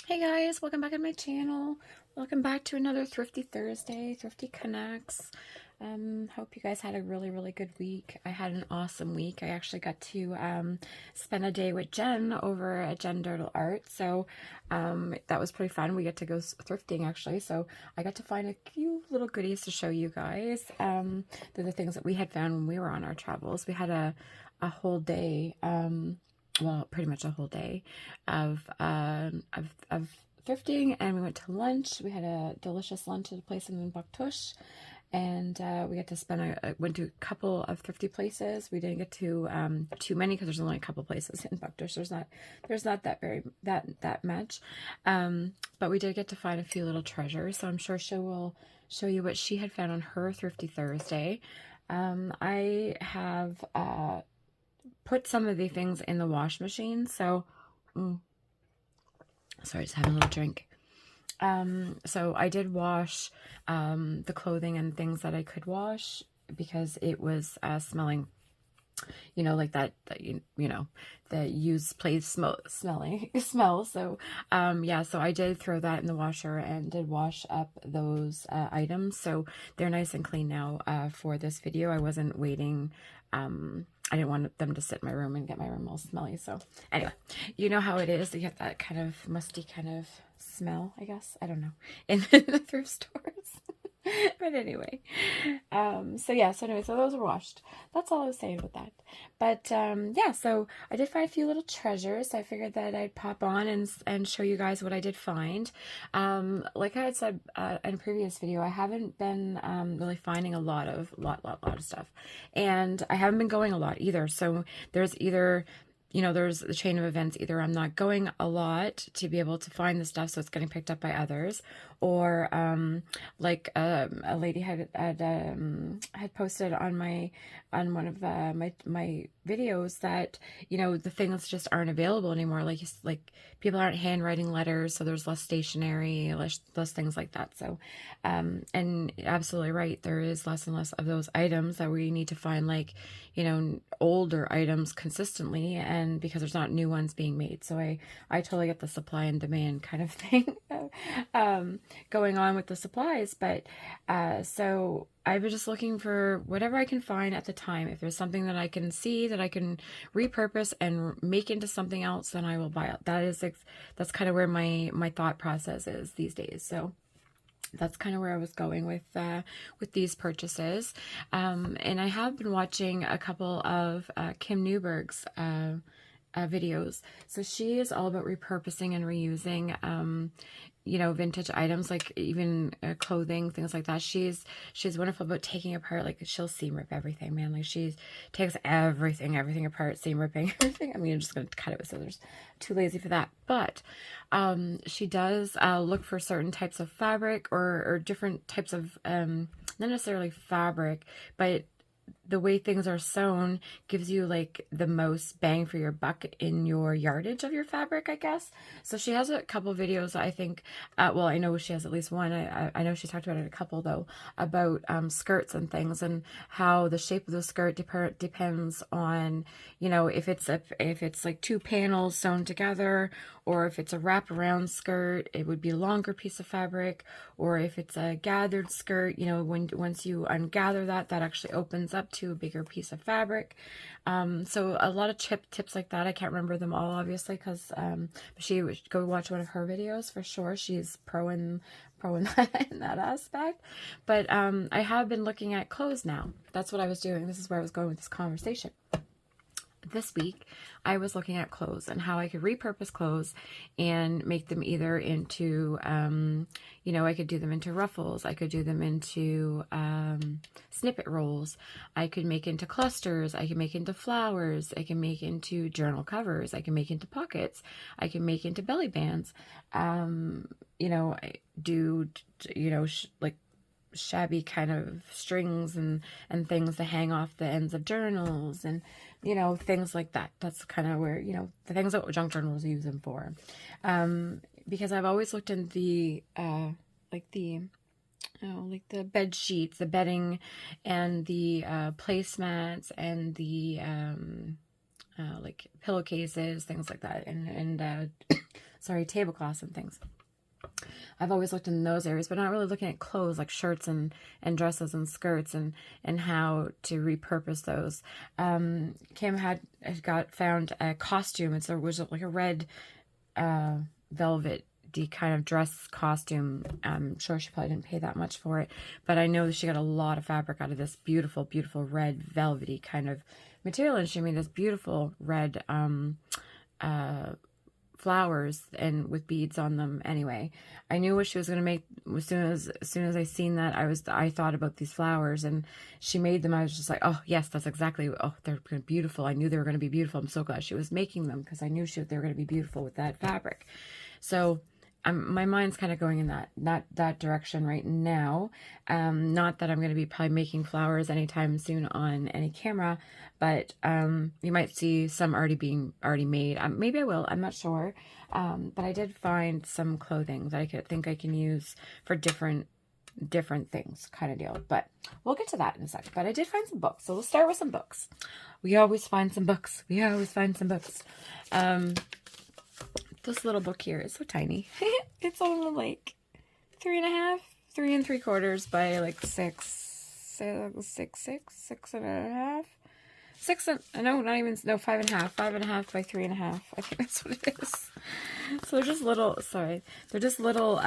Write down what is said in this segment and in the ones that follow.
Hey guys, welcome back to my channel. Welcome back to another Thrifty Thursday, Thrifty Connects. Hope you guys had a really good week. I had an awesome week. I actually got to spend a day with Jen over at Jenn Art. So that was pretty fun. We get to go thrifting actually. So I got to find a few little goodies to show you guys. They're the things that we had found when we were on our travels. We had a whole day, well, pretty much a whole day of thrifting, and we went to lunch. We had a delicious lunch at a place in Bucktush, and we got to spend went to a couple of thrifty places. We didn't get to too many because there's only a couple places in Bucktush. There's not that much, but we did get to find a few little treasures. So I'm sure she will show you what she had found on her Thrifty Thursday. I have put some of the things in the wash machine. So, sorry, just having a little drink. So I did wash the clothing and things that I could wash because it was smelling, you know, like that you know, the used place smell. So, yeah, so I did throw that in the washer and did wash up those items. So they're nice and clean now for this video. I wasn't waiting. I didn't want them to sit in my room and get my room all smelly. So anyway, you know how it is. You get that kind of musty kind of smell, I guess. I don't know. In the thrift stores. But anyway, so yeah, so anyway, so those were washed. That's all I was saying with that. But yeah, so I did find a few little treasures. So I figured that I'd pop on and show you guys what I did find. Like I had said in a previous video, I haven't been really finding a lot of stuff, and I haven't been going a lot either. So there's either, you know, there's the chain of events. Either I'm not going a lot to be able to find the stuff, so it's getting picked up by others, or like a lady had posted on one of my videos that, you know, the things just aren't available anymore. Like people aren't handwriting letters, so there's less stationery, less things like that. So and absolutely right, there is less and less of those items that we need to find, like, you know, older items consistently, and because there's not new ones being made. So I totally get the supply and demand kind of thing going on with the supplies. But so I was just looking for whatever I can find at the time. If there's something that I can see that I can repurpose and make into something else, then I will buy it. That's kind of where my thought process is these days. So that's kind of where I was going with these purchases. And I have been watching a couple of Kim Newberg's videos. So she is all about repurposing and reusing, you know, vintage items, like even clothing, things like that. She's wonderful about taking apart, like she'll seam rip everything, man. Like she takes everything apart, seam ripping everything. I mean, I'm just going to cut it with scissors. Too lazy for that. But she does look for certain types of fabric or different types of, not necessarily fabric, but the way things are sewn gives you like the most bang for your buck in your yardage of your fabric, I guess. So she has a couple videos, I think, well, I know she has at least one. I know she talked about it a couple though, about skirts and things, and how the shape of the skirt depends on, you know, if it's like two panels sewn together, or if it's a wraparound skirt, it would be a longer piece of fabric, or if it's a gathered skirt, you know, once you ungather that actually opens up to a bigger piece of fabric. So a lot of tips like that. I can't remember them all, obviously, because she would go watch one of her videos for sure. She's pro in that aspect. But I have been looking at clothes now. That's what I was doing. This is where I was going with this conversation. This week, I was looking at clothes and how I could repurpose clothes and make them either into, you know, I could do them into ruffles. I could do them into snippet rolls. I could make into clusters. I can make into flowers. I can make into journal covers. I can make into pockets. I can make into belly bands. You know, I do, you know, like shabby kind of strings and things to hang off the ends of journals, and, you know, things like that. That's kind of where, you know, the things that junk journals use them for. Because I've always looked in the like the bed sheets, the bedding, and the placemats, and the like pillowcases, things like that, and tablecloths and things. I've always looked in those areas, but not really looking at clothes like shirts and dresses and skirts and how to repurpose those. Kim had found a costume. It was like a red velvet kind of dress costume. I'm sure she probably didn't pay that much for it, but I know she got a lot of fabric out of this beautiful, beautiful red velvety kind of material, and she made this beautiful red flowers and with beads on them. Anyway, I knew what she was going to make as soon as I seen that. I thought about these flowers, and she made them. I was just like, oh yes, that's exactly, oh, they're beautiful. I knew they were going to be beautiful. I'm so glad she was making them, because I knew they were going to be beautiful with that fabric. So my mind's kind of going in that direction right now. Not that I'm going to be probably making flowers anytime soon on any camera, but you might see some already made. Maybe I will. I'm not sure. But I did find some clothing that I think I can use for different things, kind of deal. But we'll get to that in a second. But I did find some books, so we'll start with some books. We always find some books. This little book here is so tiny. It's only like 3 3/4 by like 6 and a half. 5.5 by 3.5. I think that's what it is. So they're just little, they're just little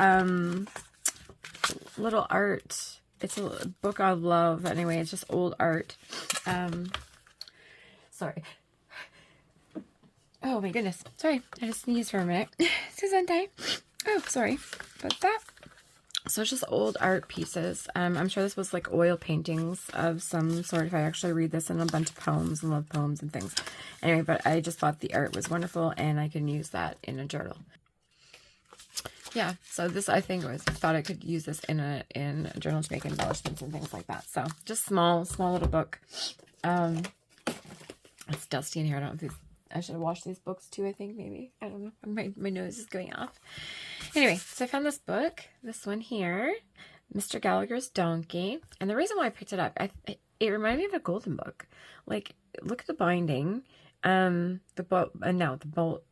art. It's a book I love. Anyway, it's just old art. Sorry. Oh my goodness. Sorry, I just sneezed for a minute. Susantai. Oh, sorry about that. So it's just old art pieces. I'm sure this was like oil paintings of some sort, if I actually read this, and a bunch of poems and love poems and things. Anyway, but I just thought the art was wonderful, and I can use that in a journal. Yeah, so this, I thought I could use this in a journal to make embellishments and things like that. So just small little book. It's dusty in here. I don't know if I should have washed these books too, I think, maybe. I don't know. My nose is going off. Anyway, so I found this book, this one here, Mr. Gallagher's Donkey. And the reason why I picked it up, it reminded me of a golden book. Like, look at the binding. The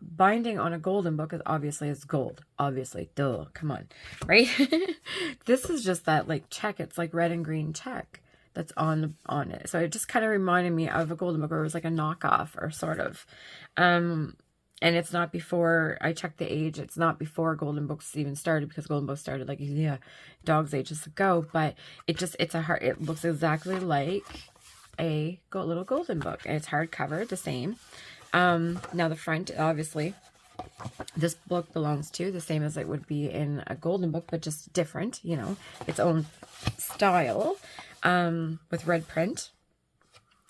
binding on a golden book is gold. Obviously, duh, come on, right? This is just that, like, check. It's like red and green check that's on it. So it just kind of reminded me of a golden book, where it was like a knockoff, or sort of. And it's not before, I checked the age, it's not before golden books even started, because golden books started like, dog's ages ago. But it looks exactly like a little golden book, and it's hardcover, the same. Now the front, obviously, this book belongs to the same as it would be in a golden book, but just different, its own style, with red print.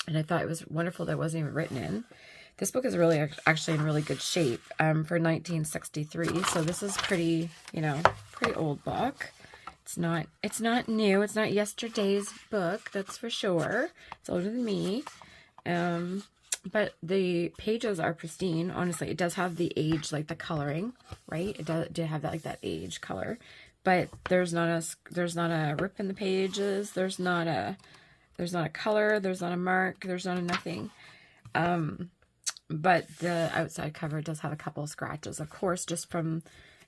And I thought it was wonderful that it wasn't even written in. This book is really actually in really good shape, for 1963. So this is pretty old book. It's not new. It's not yesterday's book, that's for sure. It's older than me. But the pages are pristine. Honestly, it does have the age, like the coloring, right? It did have that, like that age color. But there's not a rip in the pages. There's not a color. There's not a mark. There's not a nothing. But the outside cover does have a couple of scratches, of course, just from,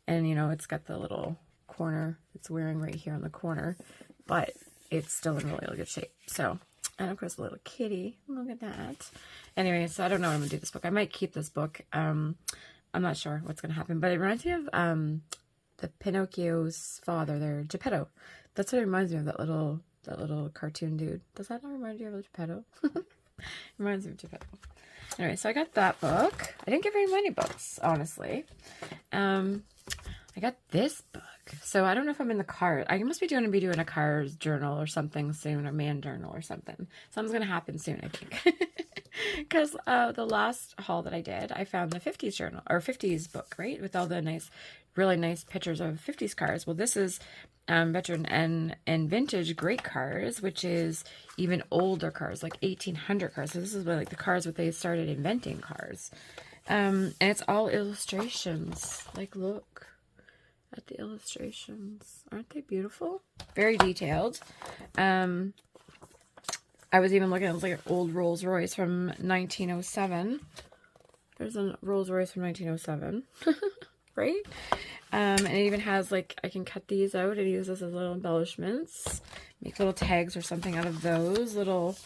and it's got the little corner it's wearing right here on the corner, but it's still in really, really good shape. So, and of course, a little kitty. Look at that. Anyway, so I don't know what I'm gonna do with this book. I might keep this book. I'm not sure what's gonna happen, but it reminds me of the Pinocchio's father there, Geppetto. That's what it reminds me of, that little cartoon dude. Does that not remind you of Geppetto? Reminds me of Geppetto. Anyway, so I got that book. I didn't get very many books, honestly. I got this book. So I don't know if I'm in the car. I must be going to be doing a cars journal or something soon, or man journal or something. Something's going to happen soon, I think. Because the last haul that I did, I found the 50s journal, or 50s book, right? With all the really nice pictures of 50s cars. Well, this is veteran and vintage great cars, which is even older cars, like 1800 cars. So this is like the cars where they started inventing cars. And it's all illustrations. Like, look at the illustrations. Aren't they beautiful? Very detailed. I was even looking at like an old Rolls Royce from 1907. There's a Rolls Royce from 1907. right? And it even has, like, I can cut these out and use this as little embellishments. Make little tags or something out of those little,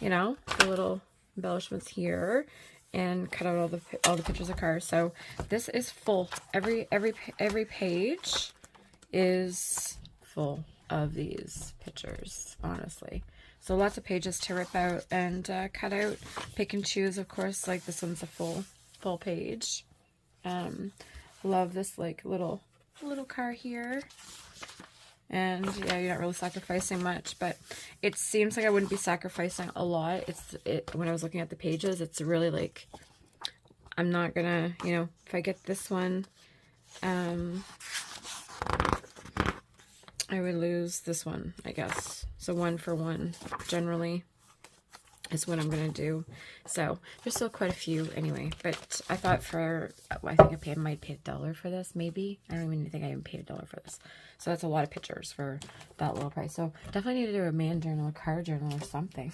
you know, the little embellishments here. And cut out all the pictures of cars. So this is full. Every page is full of these pictures, honestly. So lots of pages to rip out and cut out, pick and choose. Of course, like this one's a full page. Love this like little car here. And yeah, you're not really sacrificing much, but it seems like I wouldn't be sacrificing a lot. When I was looking at the pages, it's really like, I'm not gonna, you know, if I get this one, I would lose this one, I guess. So 1 for 1 generally is what I'm gonna do. So there's still quite a few anyway, but I thought I think I might pay $1 for this, maybe. I don't even think I even paid $1 for this. So that's a lot of pictures for that little price. So definitely need to do a man journal, a car journal, or something.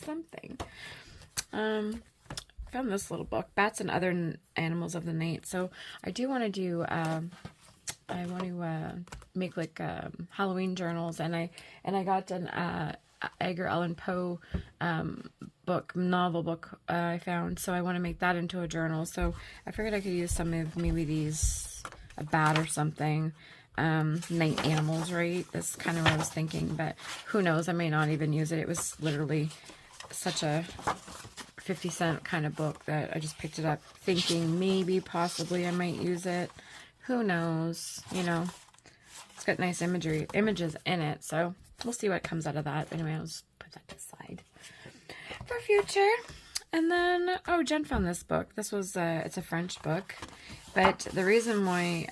Something. Found this little book, Bats and Other Animals of the Night. So I do want to do, I want to make like Halloween journals, and I got an Edgar Allan Poe novel book I found, so I want to make that into a journal. So I figured I could use some of maybe these, a bat or something. Night animals, right? That's kind of what I was thinking, but who knows, I may not even use it. It was literally such a 50-cent kind of book that I just picked it up thinking maybe possibly I might use it. Who knows, you know. It's got nice images in it, so we'll see what comes out of that. Anyway, I'll just put that to the side for future. And then, oh, Jen found this book. This was it's a French book, but the reason why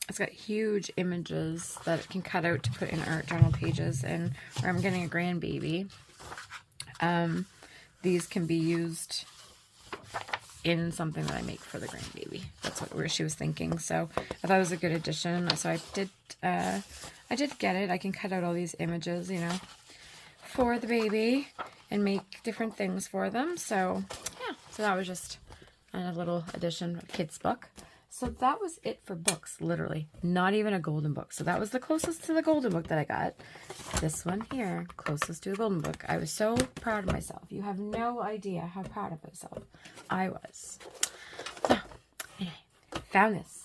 it's got huge images that it can cut out to put in art journal pages, and where I'm getting a grandbaby, these can be used in something that I make for the grandbaby. That's where she was thinking. So I thought it was a good addition. So I did get it. I can cut out all these images, you know, for the baby and make different things for them. So yeah, so that was just a little addition, a kid's book. So that was it for books, literally. Not even a golden book. So that was the closest to the golden book that I got. This one here, closest to a golden book. I was so proud of myself. You have no idea how proud of myself I was. So, anyway, found this.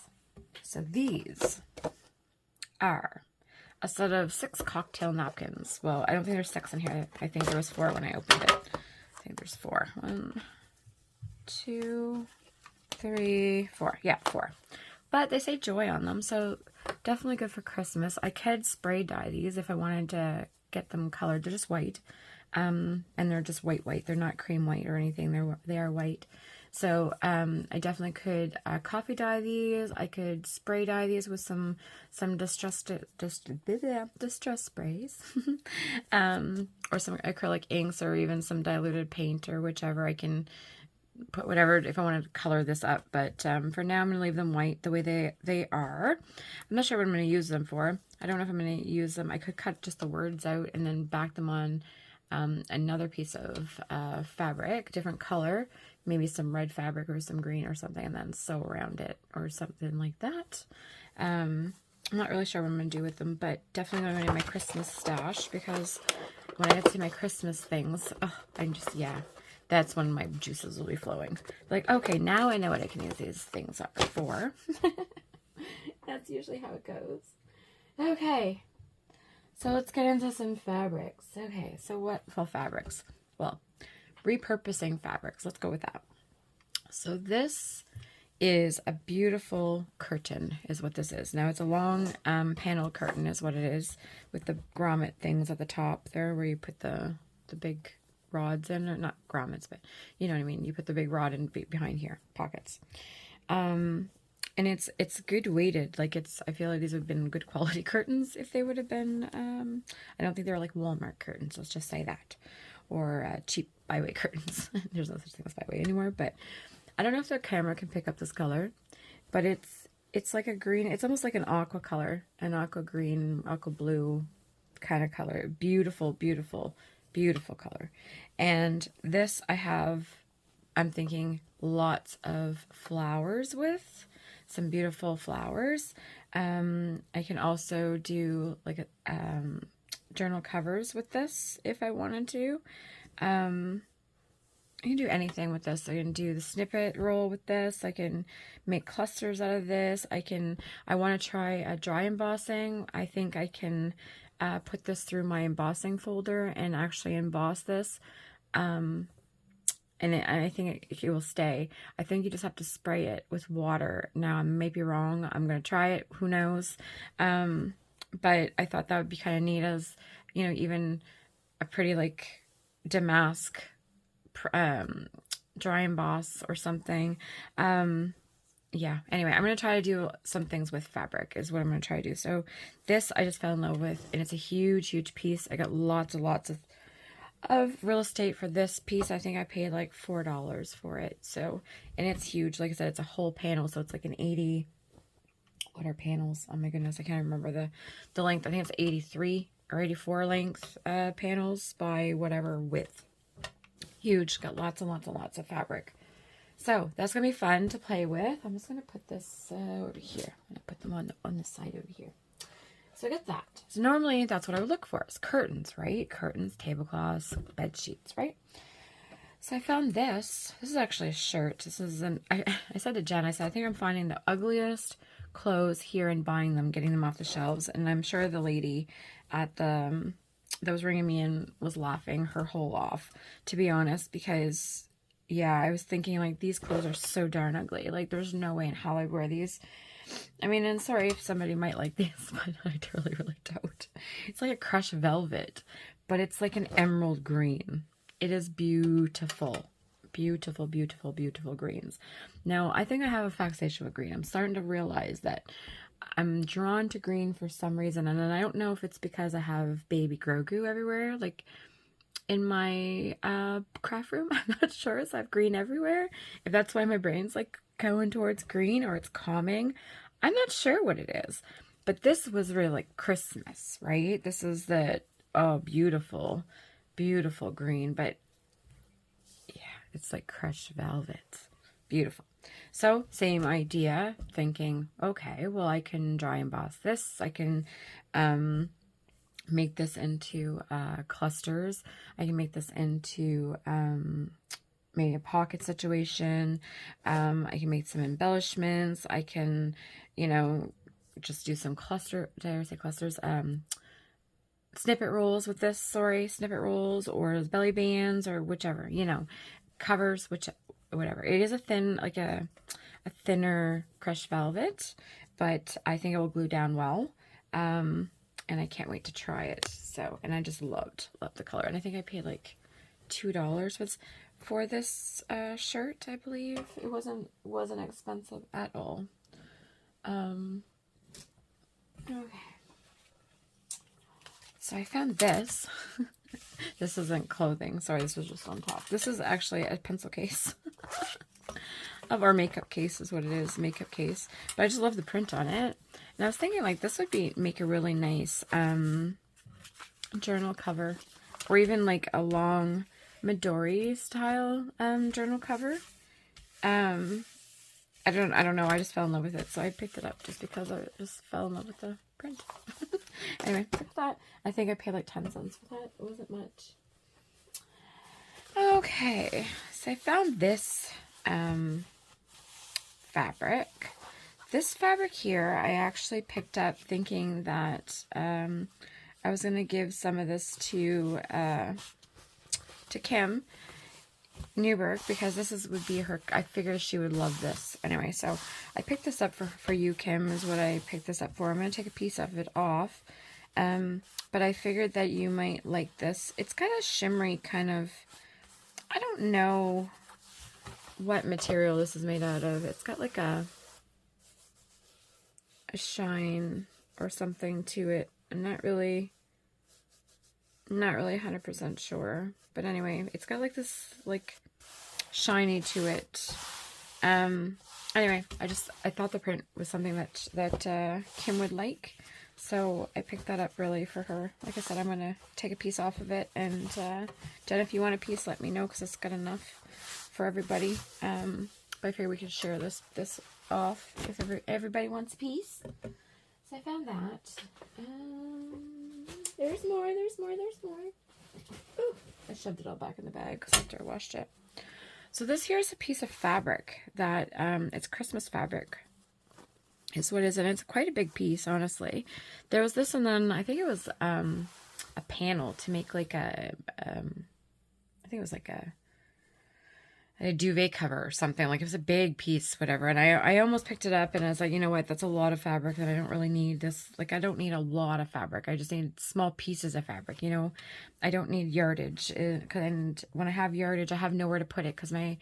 So these are a set of 6 cocktail napkins. Well, I don't think there's 6 in here. I think there was 4 when I opened it. I think there's 4. 1, 2... 3, 4. Yeah, 4. But they say joy on them, so definitely good for Christmas. I could spray dye these if I wanted to get them colored. They're just white, and they're just white. They're not cream white or anything. They are white. So I definitely could coffee dye these. I could spray dye these with some distress sprays, or some acrylic inks, or even some diluted paint or whichever. I can put whatever if I want to color this up, but for now I'm going to leave them white the way they are. I'm not sure what I'm going to use them for. I don't know if I'm going to use them. I could cut just the words out and then back them on another piece of fabric, different color, maybe some red fabric or some green or something, and then sew around it or something like that. I'm not really sure what I'm going to do with them, but definitely going to my Christmas stash, because when I get to my Christmas things, I'm just, yeah, that's when my juices will be flowing. Like, okay, now I know what I can use these things up for. That's usually how it goes. Okay, so let's get into some fabrics. Okay, so what, well, fabrics. Well, repurposing fabrics. Let's go with that. So this is a beautiful curtain, is what this is. Now, it's a long panel curtain is what it is, with the grommet things at the top there where you put the big rods in, or not grommets, but you know what I mean. You put the big rod in behind here, pockets. And it's good weighted. Like, I feel like these would have been good quality curtains if they would have been, I don't think they're like Walmart curtains, let's just say that, or cheap byway curtains. There's no such thing as byway anymore, but I don't know if the camera can pick up this color, but it's like a green, it's almost like an aqua color, an aqua green, aqua blue kind of color. Beautiful, beautiful, beautiful color. And this I'm thinking lots of flowers with. some beautiful flowers. I can also do like a journal covers with this if I wanted to. I can do anything with this. I can do the snippet roll with this. I can make clusters out of this. I want to try dry embossing. I think I can put this through my embossing folder and actually emboss this. And I think it will stay. I think you just have to spray it with water. Now, I may be wrong. I'm going to try it. Who knows? But I thought that would be kind of neat as, you know, even a pretty like damask dry emboss or something. Yeah, anyway, I'm going to try to do some things with fabric is what I'm going to try to do. So this I just fell in love with, and it's a huge, huge piece. I got lots and lots of real estate for this piece. I think I paid like $4 for it. So, and it's huge. Like I said, it's a whole panel. So it's like an 80, what are panels? Oh my goodness, I can't remember the length. I think it's 83 or 84 length panels by whatever width. Huge. Got lots and lots and lots of fabric. So that's going to be fun to play with. I'm just going to put this over here. I'm going to put them on the side over here. So I got that. So normally that's what I would look for is curtains, right? Curtains, tablecloths, bed sheets, right? So I found this. This is actually a shirt. This is I said to Jen, I said, I think I'm finding the ugliest clothes here and buying them, getting them off the shelves. And I'm sure the lady at the that was ringing me in was laughing her whole off, to be honest, because yeah, I was thinking like these clothes are so darn ugly. Like there's no way in hell I'd wear these. I mean, and sorry if somebody might like these, but I really, really don't. It's like a crushed velvet, but it's like an emerald green. It is beautiful. Beautiful, beautiful, beautiful greens. Now, I think I have a fixation with green. I'm starting to realize that I'm drawn to green for some reason, and I don't know if it's because I have baby Grogu everywhere, like in my craft room. I'm not sure, so I have green everywhere. If that's why my brain's like going towards green, or it's calming, I'm not sure what it is. But this was really like Christmas, right? This is the, oh, beautiful, beautiful green, but yeah, it's like crushed velvet. Beautiful. So same idea, thinking, okay, well, I can dry emboss this. I can make this into clusters. I can make this into maybe a pocket situation. I can make some embellishments. I can, you know, just do some clusters? Snippet rolls with this, snippet rolls or belly bands or whichever, you know, covers, whatever. It is a thin, like a thinner crushed velvet, but I think it will glue down well. And I can't wait to try it. So, and I just loved the color. And I think I paid like $2 for this shirt, I believe. It wasn't expensive at all. Okay. So I found this. This isn't clothing. Sorry, this was just on top. This is actually a pencil case. Of our makeup case is what it is, makeup case. But I just love the print on it. And I was thinking like this would make a really nice journal cover. Or even like a long Midori style journal cover. I don't know. I just fell in love with it. So I picked it up just because I just fell in love with the print. Anyway, took that. I think I paid like 10 cents for that. It wasn't much. Okay. So I found this fabric. This fabric here, I actually picked up thinking that I was going to give some of this to Kim Newberg, because this would be her. I figured she would love this. Anyway, so I picked this up for you, Kim, is what I picked this up for. I'm going to take a piece of it off. But I figured that you might like this. It's kind of shimmery, kind of, I don't know what material this is made out of. It's got like a shine or something to it. I'm not really 100% sure. But anyway, it's got like this like shiny to it. Anyway, I thought the print was something that Kim would like. So I picked that up really for her. Like I said, I'm going to take a piece off of it. And Jen, if you want a piece, let me know, because it's got enough for everybody. But I figure we could share this off if everybody wants a piece. So I found that. There's more. Ooh, I shoved it all back in the bag because after I washed it. So this here is a piece of fabric that, it's Christmas fabric. Is what it is, and it's quite a big piece, honestly. There was this, and then I think it was a panel to make like a, I think it was like a duvet cover or something. Like it was a big piece, whatever. And I almost picked it up, and I was like, you know what, that's a lot of fabric that I don't really need. This, like, I don't need a lot of fabric. I just need small pieces of fabric, you know. I don't need yardage. And when I have yardage, I have nowhere to put it because I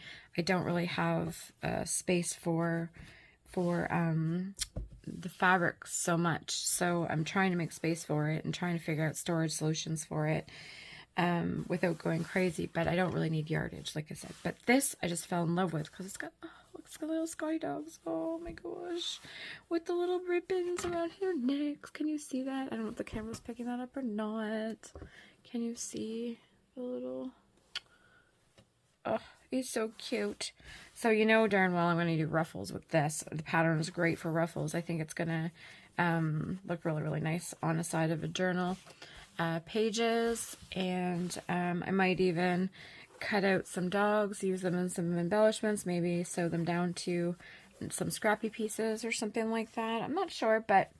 don't really have space for the fabric so much. So I'm trying to make space for it and trying to figure out storage solutions for it without going crazy. But I don't really need yardage, like I said. But this I just fell in love with because it's got, oh, look, it's got little sky dogs. Oh my gosh, with the little ribbons around her necks. Can you see that? I don't know if the camera's picking that up or not. Can you see the little, oh, he's so cute. So you know darn well I'm going to do ruffles with this. The pattern is great for ruffles. I think it's going to look really, really nice on the side of a journal pages. And I might even cut out some dogs, use them in some embellishments, maybe sew them down to some scrappy pieces or something like that. I'm not sure, but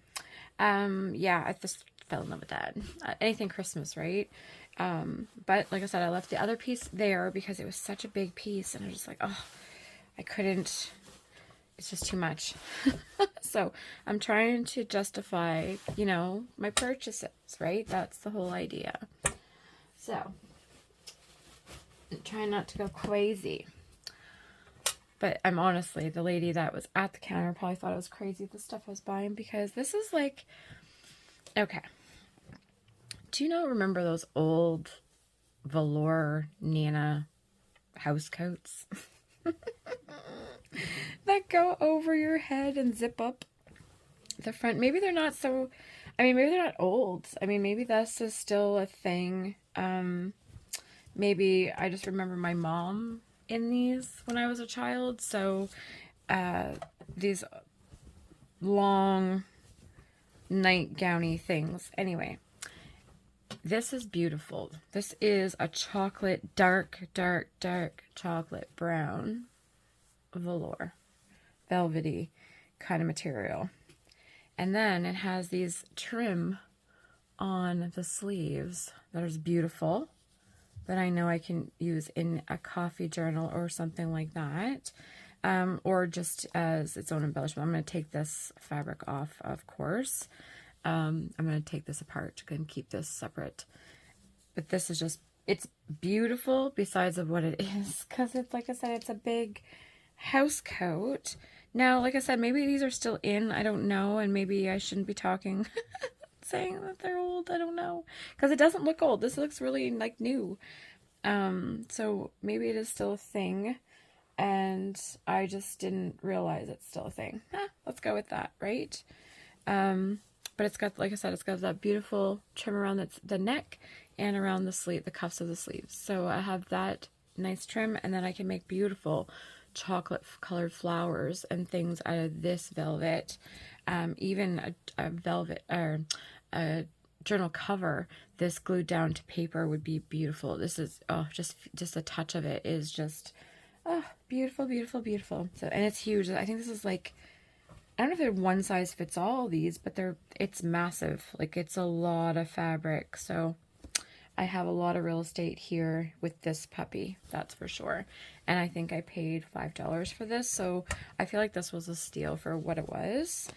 yeah, I just fell in love with that. Anything Christmas, right? But like I said, I left the other piece there because it was such a big piece, and I was just like, oh, I couldn't, it's just too much. So I'm trying to justify, you know, my purchases, right? That's the whole idea. So I'm trying not to go crazy. But I'm honestly, the lady that was at the counter probably thought it was crazy, the stuff I was buying, because this is like, okay. Do you not remember those old velour Nana house coats that go over your head and zip up the front? Maybe they're not so, I mean, maybe they're not old. I mean, maybe this is still a thing. Maybe I just remember my mom in these when I was a child. So these long nightgowny things. Anyway, this is beautiful. This is a chocolate, dark chocolate brown velour, velvety kind of material. And then it has these trim on the sleeves that is beautiful, that I know I can use in a coffee journal or something like that, or just as its own embellishment. I'm going to take this fabric off, of course. I'm going to take this apart and keep this separate. But this is just, it's beautiful besides of what it is, because it's, like I said, it's a big house coat. Now, like I said, maybe these are still in, I don't know, and maybe I shouldn't be talking, saying that they're old, I don't know, because it doesn't look old. This looks really, like, new. So maybe it is still a thing, and I just didn't realize it's still a thing. Let's go with that, right? But it's got, like I said, it's got that beautiful trim around the neck and around the sleeve, the cuffs of the sleeves. So I have that nice trim, and then I can make beautiful chocolate colored flowers and things out of this velvet. Even a velvet or a journal cover, this glued down to paper would be beautiful. This is, oh, just a touch of it is just, oh, beautiful, beautiful, beautiful. So, and it's huge. I think this is like, I don't know if they're one size fits all these, but it's massive. Like, it's a lot of fabric. So I have a lot of real estate here with this puppy, that's for sure. And I think I paid $5 for this, so I feel like this was a steal for what it was,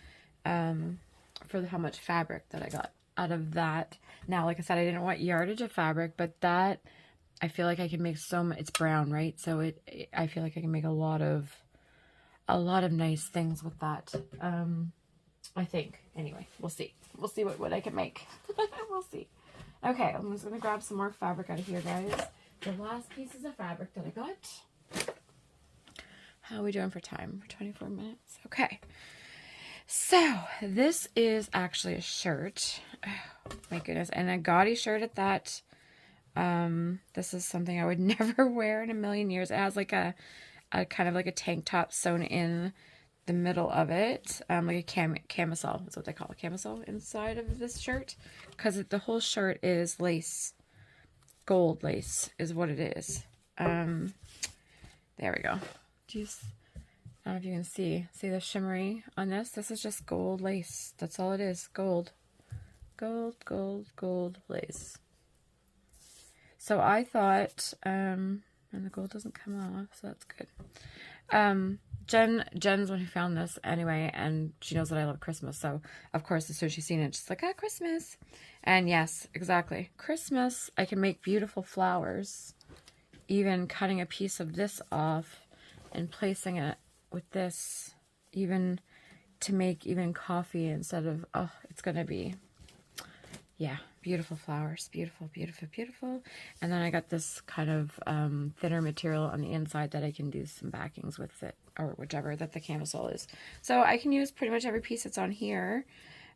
for how much fabric that I got out of that. Now, like I said, I didn't want yardage of fabric, but that, I feel like I can make so much. It's brown, right? So I feel like I can make a lot of nice things with that. I think. Anyway, we'll see. We'll see what I can make. We'll see. Okay, I'm just going to grab some more fabric out of here, guys. The last pieces of fabric that I got. How are we doing for time? For 24 minutes. Okay. So, this is actually a shirt. Oh, my goodness. And a gaudy shirt at that. This is something I would never wear in a million years. It has like a kind of like a tank top sewn in the middle of it, like a camisole. That's what they call a camisole inside of this shirt, because the whole shirt is lace, gold lace is what it is. There we go. Jeez. I don't know if you can see the shimmery on this. This is just gold lace. That's all it is. Gold. Gold, gold, gold lace. So I thought, and the gold doesn't come off, so that's good. Jen's the one who found this anyway, and she knows that I love Christmas. So, of course, as soon as she's seen it, she's like, ah, Christmas. And yes, exactly. Christmas, I can make beautiful flowers. Even cutting a piece of this off and placing it with this, even to make even coffee instead of, oh, it's going to be, yeah, beautiful flowers. Beautiful, beautiful, beautiful. And then I got this kind of thinner material on the inside that I can do some backings with it, or whichever that the camisole is. So I can use pretty much every piece that's on here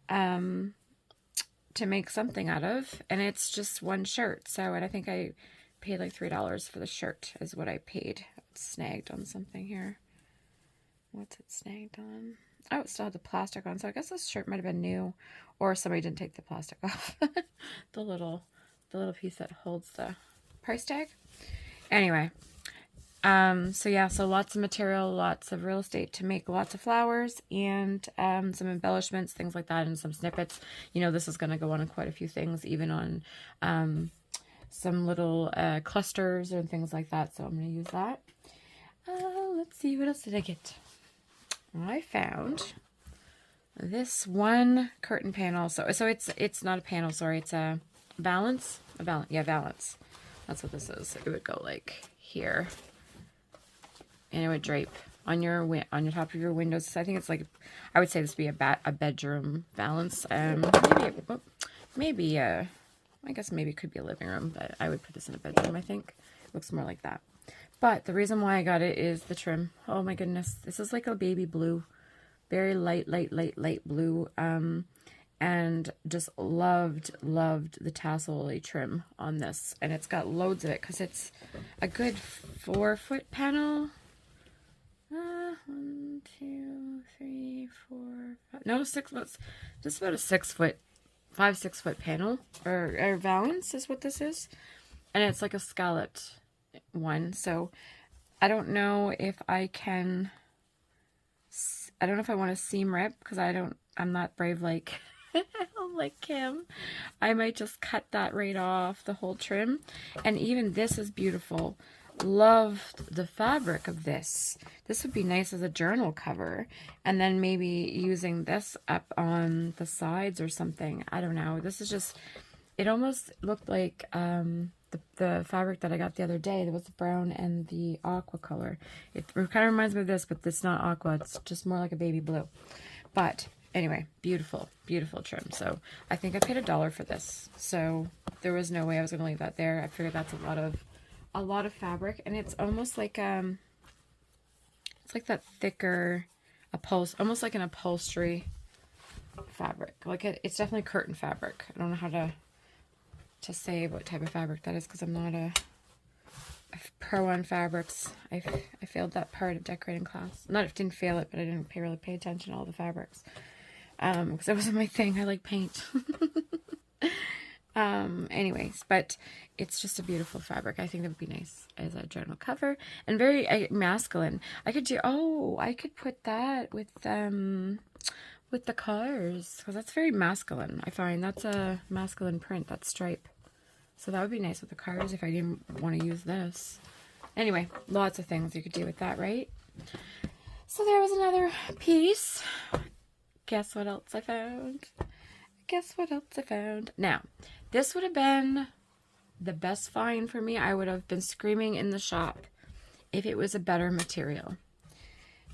to make something out of. And it's just one shirt. So, and I think I paid like $3 for the shirt is what I paid. It's snagged on something here. What's it snagged on? Oh, it still had the plastic on. So I guess this shirt might have been new, or somebody didn't take the plastic off. the little piece that holds the price tag. Anyway, so yeah, so lots of material, lots of real estate to make lots of flowers and some embellishments, things like that, and some snippets. You know, this is going to go on quite a few things, even on some little clusters and things like that. So I'm going to use that. Let's see, what else did I get? I found this one curtain panel. So it's not a panel, sorry, it's a valance. Yeah, valance. That's what this is. It would go like here, and it would drape on your top of your windows. I think it's like, I would say this would be a bedroom valance. Maybe I guess maybe it could be a living room, but I would put this in a bedroom. I think it looks more like that. But the reason why I got it is the trim. Oh my goodness. This is like a baby blue. Very light blue. And just loved the tassel trim on this. And it's got loads of it because it's a good 4-foot panel. 1, 2, 3, 4, 5. No, 6 foot. Just about a 6 foot, 5-6 foot panel. Or valance is what this is. And it's like a scalloped one. So I don't know if I can, I don't know if I want to seam rip, because I'm not brave like like Kim. I might just cut that right off, the whole trim. And even this is beautiful. Loved the fabric of this. This would be nice as a journal cover, and then maybe using this up on the sides or something. I don't know. This is just, it almost looked like the fabric that I got the other day. There was the brown and the aqua color. It kind of reminds me of this, but it's not aqua. It's just more like a baby blue. But anyway, beautiful, beautiful trim. So I think I paid $1 for this. So there was no way I was going to leave that there. I figured that's a lot of fabric, and it's almost like it's like that thicker almost like an upholstery fabric. Like it's definitely curtain fabric. I don't know how to say what type of fabric that is, because I'm not a pro on fabrics. I failed that part of decorating class. Didn't fail it, but I didn't really pay attention to all the fabrics, because it wasn't my thing. I like paint. Anyways, but it's just a beautiful fabric. I think that would be nice as a journal cover, and very masculine. I could put that with the cars, because that's very masculine. I find that's a masculine print, that stripe. So that would be nice with the cars if I didn't want to use this. Anyway, lots of things you could do with that, right? So there was another piece. Guess what else I found? Guess what else I found? Now, this would have been the best find for me. I would have been screaming in the shop if it was a better material.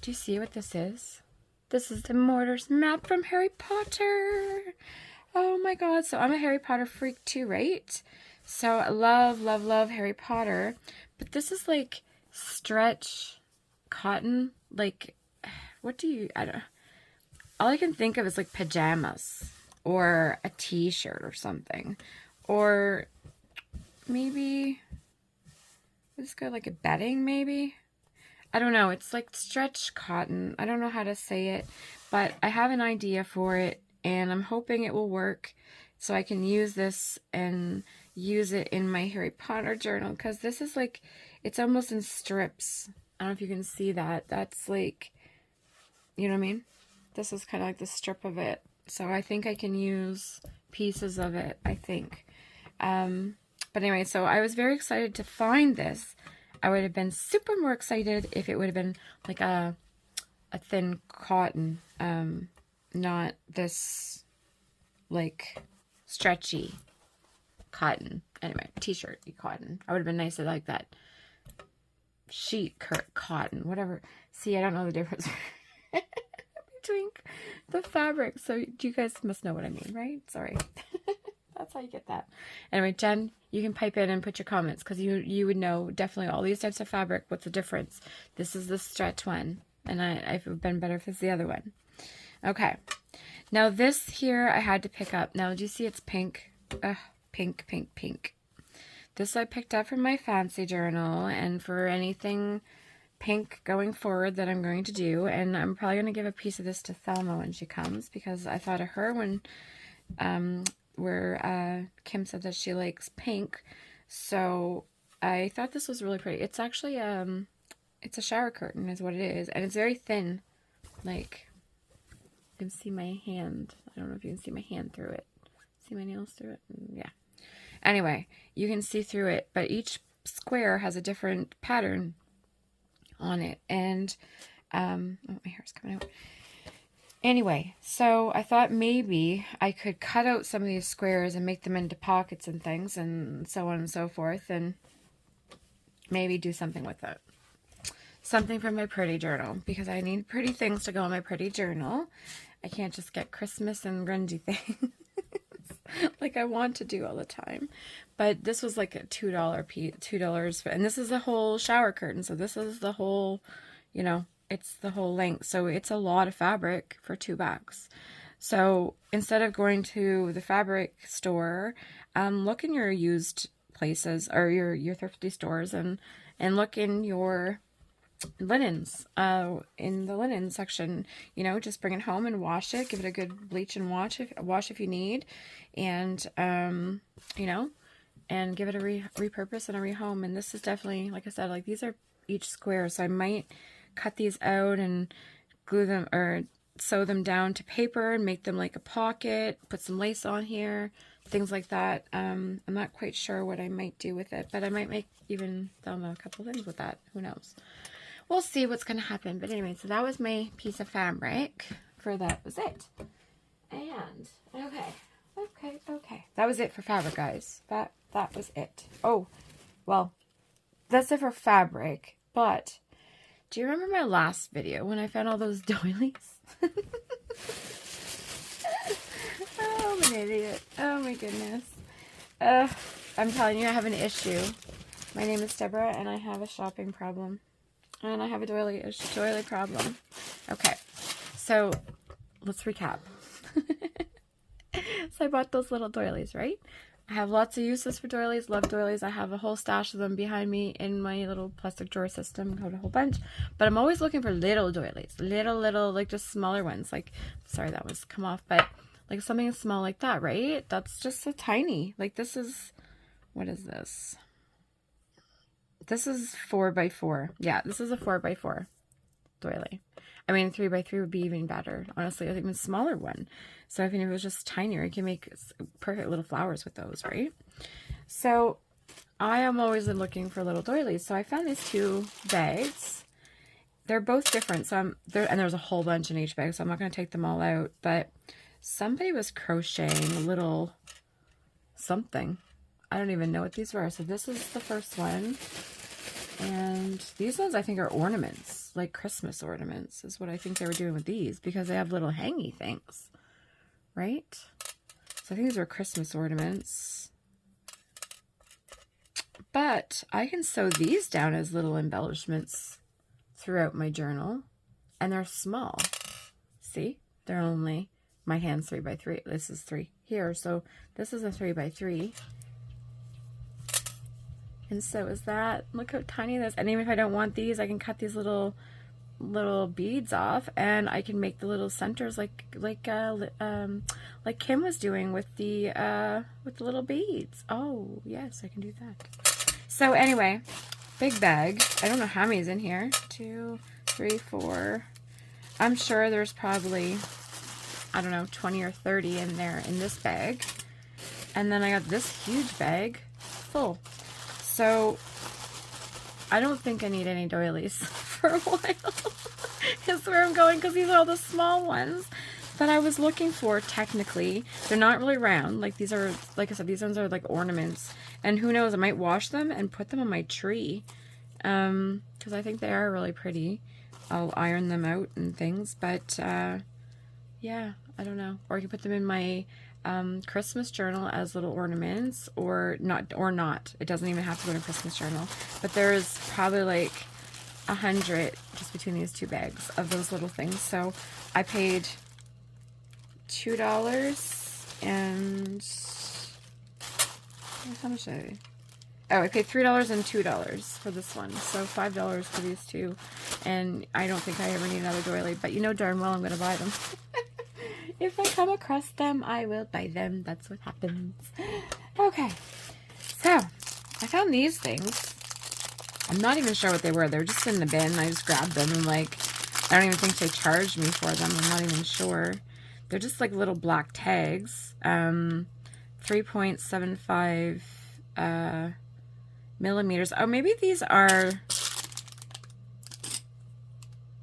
Do you see what this is? This is the Mortar's map from Harry Potter. Oh my god. So I'm a Harry Potter freak too, right? So I love Harry Potter. But this is like stretch cotton. Like, all I can think of is like pajamas or a t-shirt or something. Or maybe, let's go like a bedding maybe. I don't know. It's like stretch cotton. I don't know how to say it, but I have an idea for it, and I'm hoping it will work so I can use this and use it in my Harry Potter journal, because this is like, it's almost in strips. I don't know if you can see that. That's like, you know what I mean? This is kind of like the strip of it. So I think I can use pieces of it, I think. But anyway, so I was very excited to find this. I would have been super more excited if it would have been like a thin cotton, not this like stretchy cotton. Anyway, t-shirt cotton. I would have been nice to like that sheet cotton, whatever. See, I don't know the difference between the fabric. So you guys must know what I mean, right? Sorry. That's how you get that. Anyway, Jen, you can pipe in and put your comments, because you would know definitely all these types of fabric. What's the difference? This is the stretch one, and it would have been better if it's the other one. Okay. Now this here I had to pick up. Now do you see it's pink? Pink, pink, pink. This I picked up from my fancy journal, and for anything pink going forward that I'm going to do, and I'm probably going to give a piece of this to Thelma when she comes, because I thought of her when Kim said that she likes pink, so I thought this was really pretty. It's actually it's a shower curtain is what it is, and it's very thin. Like, you can see my hand. I don't know if you can see my hand through it. See my nails through it? Yeah. Anyway, you can see through it, but each square has a different pattern on it, and oh, my hair's coming out. Anyway, so I thought maybe I could cut out some of these squares and make them into pockets and things, and so on and so forth, and maybe do something with it. Something from my pretty journal, because I need pretty things to go in my pretty journal. I can't just get Christmas and grungy things like I want to do all the time. But this was like a $2 piece, $2, and this is the whole shower curtain. So this is the whole, you know, it's the whole length. So it's a lot of fabric for $2. So instead of going to the fabric store, look in your used places, or your thrifty stores, and look in your linens, in the linen section. You know, just bring it home and wash it, give it a good bleach and wash if you need, and you know, and give it a repurpose and a rehome. And this is definitely, like I said, like these are each square, so I might cut these out and glue them or sew them down to paper and make them like a pocket, put some lace on here, things like that. I'm not quite sure what I might do with it, but I might make even Thelma a couple things with that. Who knows? We'll see what's going to happen. But anyway, so that was my piece of fabric for that was it. And okay. That was it for fabric, guys. That was it. Oh, well, that's it for fabric. But do you remember my last video when I found all those doilies? Oh, I'm an idiot. Oh my goodness. I'm telling you, I have an issue. My name is Deborah, and I have a shopping problem. And I have a doily problem. Okay, so let's recap. So I bought those little doilies, right? I have lots of uses for doilies, love doilies. I have a whole stash of them behind me in my little plastic drawer system. Got a whole bunch. But I'm always looking for little doilies. Little, like just smaller ones. Like, sorry, that was come off. But like something small like that, right? That's just so tiny. Like this is, what is this? This is 4x4. Yeah, this is a 4x4 doily. I mean, 3x3 would be even better. Honestly, I think even smaller one. So if it was just tinier, you can make perfect little flowers with those, right? So I am always looking for little doilies. So I found these two bags. They're both different. So and there's a whole bunch in each bag, so I'm not going to take them all out. But somebody was crocheting a little something. I don't even know what these were. So this is the first one. And these ones I think are ornaments, like Christmas ornaments is what I think they were doing with these, because they have little hangy things, right? So I think these are Christmas ornaments. But I can sew these down as little embellishments throughout my journal, and they're small. See? They're only, my hand's 3x3. This is 3 here, so this is a 3x3. And so is that. Look how tiny this is. And even if I don't want these, I can cut these little beads off, and I can make the little centers like Kim was doing with the little beads. Oh yes, I can do that. So anyway, big bag. I don't know how many's in here. 2, 3, 4. I'm sure there's probably, I don't know, 20 or 30 in there in this bag. And then I got this huge bag full. So I don't think I need any doilies for a while. Is where I'm going, because these are all the small ones that I was looking for. Technically, they're not really round. Like these are, like I said, these ones are like ornaments. And who knows, I might wash them and put them on my tree. Because I think they are really pretty. I'll iron them out and things. But yeah, I don't know. Or I can put them in my Christmas journal as little ornaments, or not. It doesn't even have to go in a Christmas journal. But there's probably like 100 just between these two bags of those little things. So I paid $2 and how much did I? Oh, I paid $3 and $2 for this one. So $5 for these two. And I don't think I ever need another doily, but you know darn well I'm going to buy them. If I come across them, I will buy them. That's what happens. Okay. So, I found these things. I'm not even sure what they were. They were just in the bin. I just grabbed them and like, I don't even think they charged me for them. I'm not even sure. They're just like little black tags. 3.75 millimeters. Oh, maybe these are,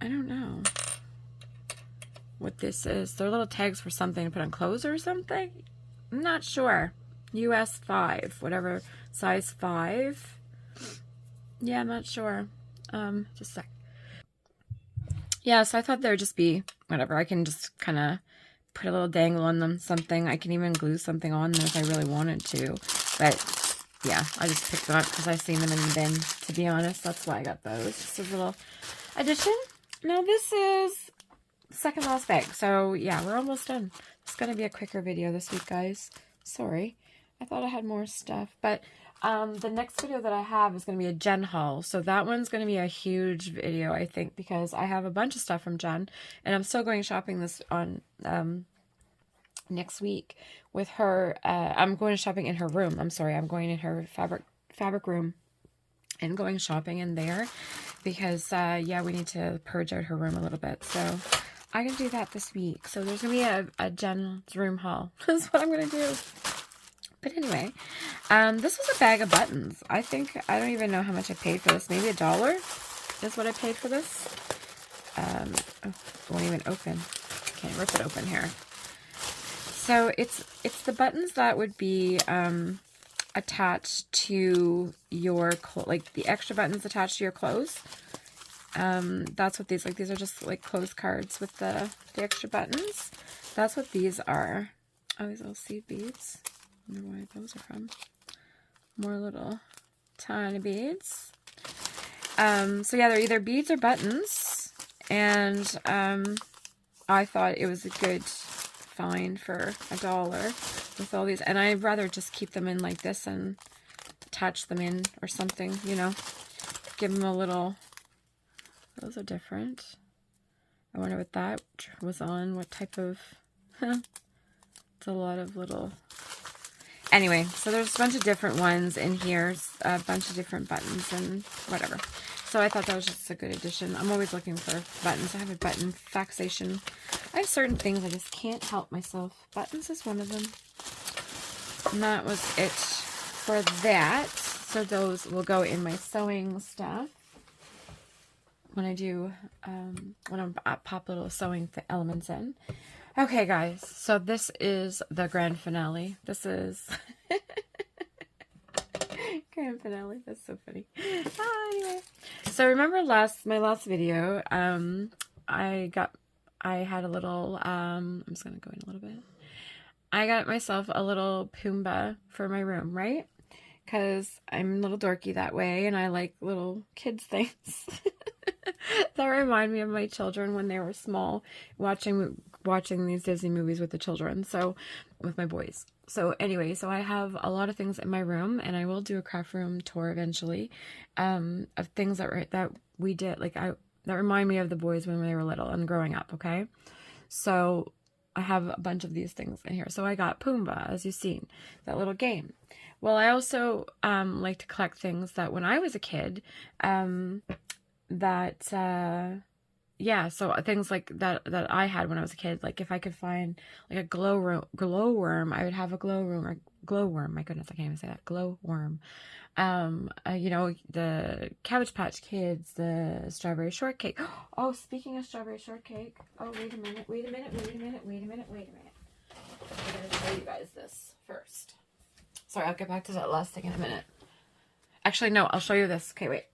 I don't know what this is. They're little tags for something to put on clothes or something. I'm not sure. US 5, whatever, size 5. Yeah, I'm not sure. Just a sec. Yeah, so I thought they would just be whatever. I can just kind of put a little dangle on them, something. I can even glue something on them if I really wanted to. But yeah, I just picked them up because I seen them in the bin, to be honest. That's why I got those. Just a little addition. Now this is the second last bag. So yeah, we're almost done. It's going to be a quicker video this week, guys. Sorry. I thought I had more stuff, but the next video that I have is going to be a Jenn haul. So that one's going to be a huge video, I think, because I have a bunch of stuff from Jenn, and I'm still going shopping this on next week with her. I'm going shopping in her room. I'm sorry, I'm going in her fabric room and going shopping in there because yeah, we need to purge out her room a little bit. So I'm gonna do that this week. So there's gonna be a Jenn's room haul. That's what I'm gonna do. But anyway, this was a bag of buttons. I think, I don't even know how much I paid for this. Maybe $1 is what I paid for this. Oh, it won't even open. Can't rip it open here. So it's the buttons that would be attached to your, like the extra buttons attached to your clothes. That's what these, like these are just like clothes cards with the extra buttons. That's what these are. Oh, these little seed beads. I wonder where those are from. More little tiny beads. So yeah, they're either beads or buttons. And I thought it was a good find for $1 with all these. And I'd rather just keep them in like this and attach them in or something, you know. Give them a little... Those are different. I wonder what that was on. What type of... It's a lot of little... Anyway, so there's a bunch of different ones in here, a bunch of different buttons and whatever. So I thought that was just a good addition. I'm always looking for buttons. I have a button fixation. I have certain things I just can't help myself. Buttons is one of them. And that was it for that. So those will go in my sewing stuff when I do, when I pop little sewing elements in. Okay, guys, so this is the grand finale. This is grand finale. That's so funny. Anyway, so remember my last video, I had a little, I'm just gonna go in a little bit. I got myself a little Pumbaa for my room, right? Because I'm a little dorky that way, and I like little kids things. That remind me of my children when they were small, watching watching these Disney movies with the children, so with my boys. So anyway, so I have a lot of things in my room, and I will do a craft room tour eventually, of things that we did, like that remind me of the boys when they were little and growing up. Okay, so I have a bunch of these things in here. So I got Pumbaa, as you've seen, that little game. Well, I also like to collect things that when I was a kid, yeah, so things like that I had when I was a kid. Like if I could find like a glowworm, I would have a glowworm. My goodness, I can't even say that. Glowworm. You know, the Cabbage Patch Kids, the strawberry shortcake. Oh, speaking of strawberry shortcake. Oh, wait a minute. I'm gonna show you guys this first. Sorry, I'll get back to that last thing in a minute. Actually, no, I'll show you this. Okay, wait.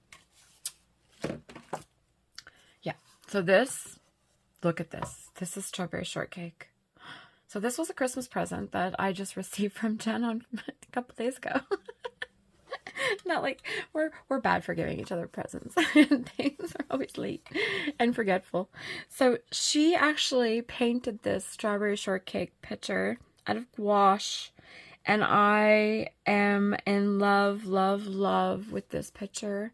Yeah, so this, look at this. This is strawberry shortcake. So this was a Christmas present that I just received from Jenn a couple days ago. Not like we're bad for giving each other presents and things. We're always late and forgetful. So she actually painted this strawberry shortcake picture out of gouache, and I am in love with this picture.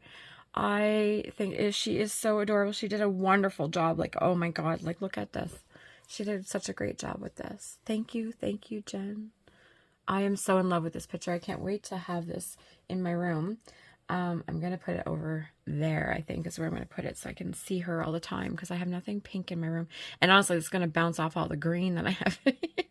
I think she is so adorable. She did a wonderful job. Like, oh my God, like look at this. She did such a great job with this. Thank you, Jenn. I am so in love with this picture. I can't wait to have this in my room. I'm going to put it over there, I think, is where I'm going to put it so I can see her all the time, because I have nothing pink in my room. And honestly, it's going to bounce off all the green that I have in here,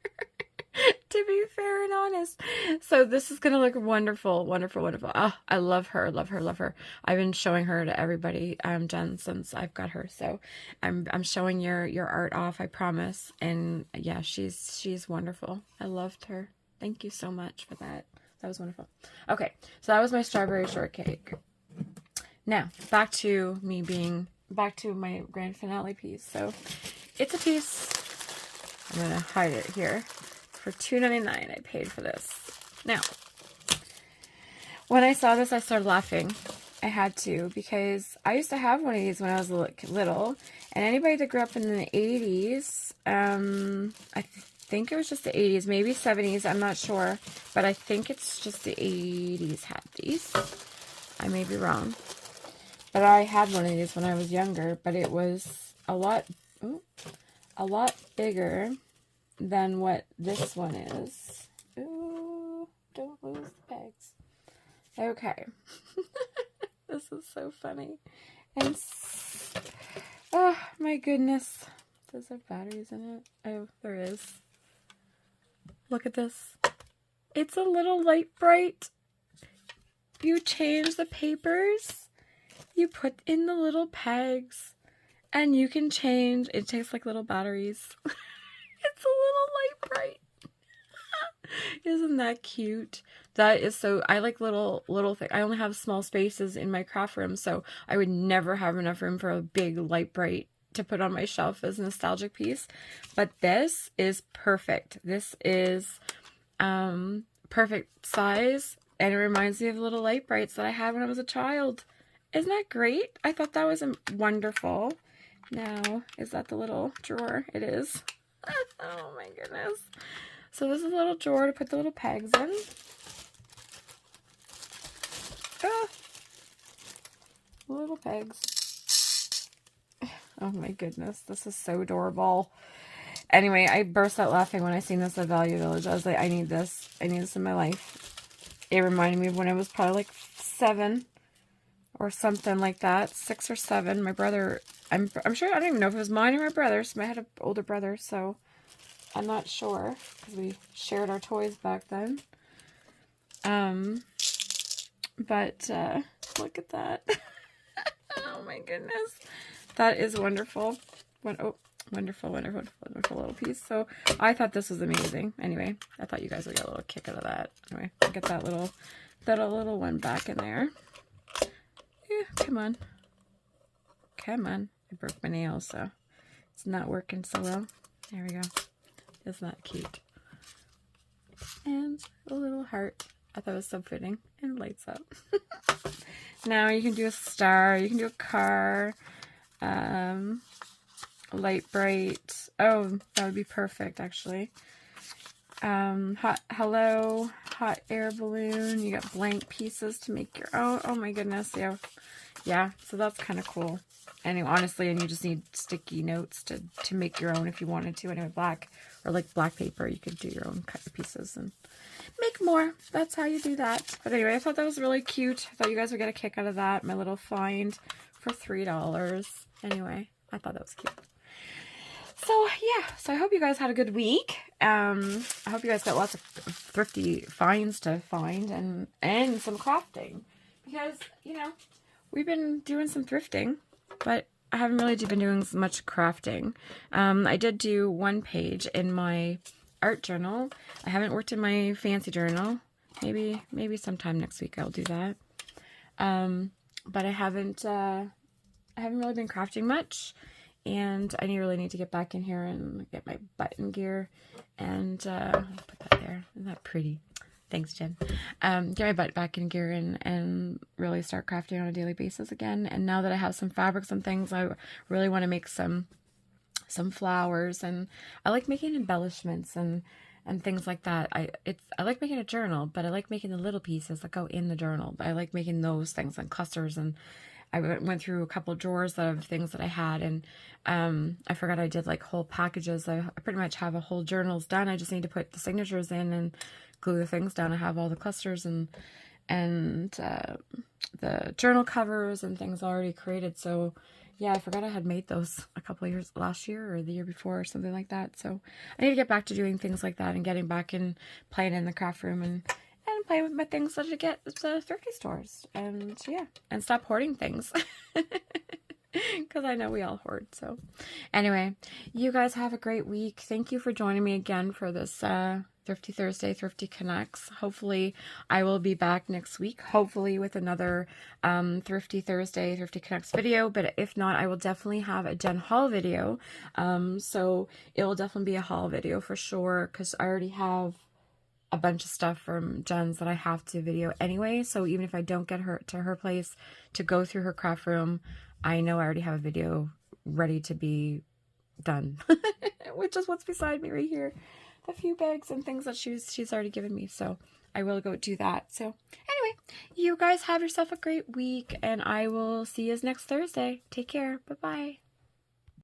to be fair and honest. So this is going to look wonderful. Oh, I love her. I've been showing her to everybody, Jenn, since I've got her. So I'm showing your art off, I promise. And yeah, she's wonderful. I loved her. Thank you so much for that. That was wonderful. Okay, so that was my strawberry shortcake. Now, back to my grand finale piece. So, it's a piece. I'm going to hide it here. For $2.99, I paid for this. Now, when I saw this, I started laughing. I had to, because I used to have one of these when I was little. And anybody that grew up in the 80s, I think it was just the 80s, maybe 70s, I'm not sure, but I think it's just the 80s had these. I may be wrong, but I had one of these when I was younger, but it was a lot bigger than what this one is. Ooh, don't lose the pegs. Okay. This is so funny. And oh my goodness. Does it have batteries in it? Oh, there is. Look at this. It's a little light bright. You change the papers. You put in the little pegs. And you can change. It tastes like little batteries. It's a little light bright. Isn't that cute? That is so, I like little things. I only have small spaces in my craft room, so I would never have enough room for a big light bright to put on my shelf as a nostalgic piece. But this is perfect. This is perfect size, and it reminds me of little light brights that I had when I was a child. Isn't that great? I thought that was wonderful. Now, is that the little drawer? It is. Oh my goodness. So this is a little drawer to put the little pegs in. Ah, little pegs. Oh my goodness, this is so adorable. Anyway, I burst out laughing when I seen this at Value Village. I was like, I need this. I need this in my life. It reminded me of when I was probably like 7 or something like that. 6 or 7. My brother, I'm sure, I don't even know if it was mine or my brother's. I had an older brother, so I'm not sure, because we shared our toys back then. But look at that. Oh my goodness. That is wonderful. Wonderful little piece. So I thought this was amazing. Anyway, I thought you guys would get a little kick out of that. Anyway, get that little one back in there. Yeah, come on. I broke my nail, so it's not working so well. There we go. Isn't that cute? And a little heart. I thought it was so fitting. And lights up. Now you can do a star. You can do a car. light bright. Oh, that would be perfect, actually. Hello, hot air balloon. You got blank pieces to make your own. Oh my goodness, yeah. So that's kind of cool. Anyway, honestly, and you just need sticky notes to make your own if you wanted to. Anyway, black or like black paper, you could do your own, cut your pieces and make more. That's how you do that. But anyway, I thought that was really cute. I thought you guys would get a kick out of that. My little find for $3. Anyway, I thought that was cute. So yeah, so I hope you guys had a good week. I hope you guys got lots of thrifty finds to find and some crafting, because we've been doing some thrifting, but I haven't really been doing much crafting. I did do one page in my art journal. I haven't worked in my fancy journal. Maybe sometime next week I'll do that. But I haven't really been crafting much. And I really need to get back in here and get my button gear and put that there. Isn't that pretty? Thanks, Jen. Get my butt back in gear and really start crafting on a daily basis again. And now that I have some fabrics and things, I really want to make some flowers, and I like making embellishments and things like that. I like making a journal, but I like making the little pieces that go in the journal. I like making those things and clusters, and I went through a couple drawers of things that I had, and I forgot I did like whole packages. I pretty much have a whole journals done. I just need to put the signatures in and glue the things down. I have all the clusters and the journal covers and things already created. So yeah, I forgot I had made those a couple of years, last year or the year before or something like that. So I need to get back to doing things like that and getting back and playing in the craft room and play with my things that I get at the thrifty stores, and yeah, and stop hoarding things, because I know we all hoard. So anyway, you guys have a great week. Thank you for joining me again for this Thrifty Thursday, Thrifty Connects. Hopefully I will be back next week, hopefully with another Thrifty Thursday, Thrifty Connects video, but if not, I will definitely have a Jenn haul video. So it will definitely be a haul video for sure, because I already have a bunch of stuff from Jenn's that I have to video anyway. So even if I don't get her to her place to go through her craft room, I know I already have a video ready to be done, which is what's beside me right here. A few bags and things that she's already given me. So I will go do that. So anyway, you guys have yourself a great week, and I will see you next Thursday. Take care. Bye-bye.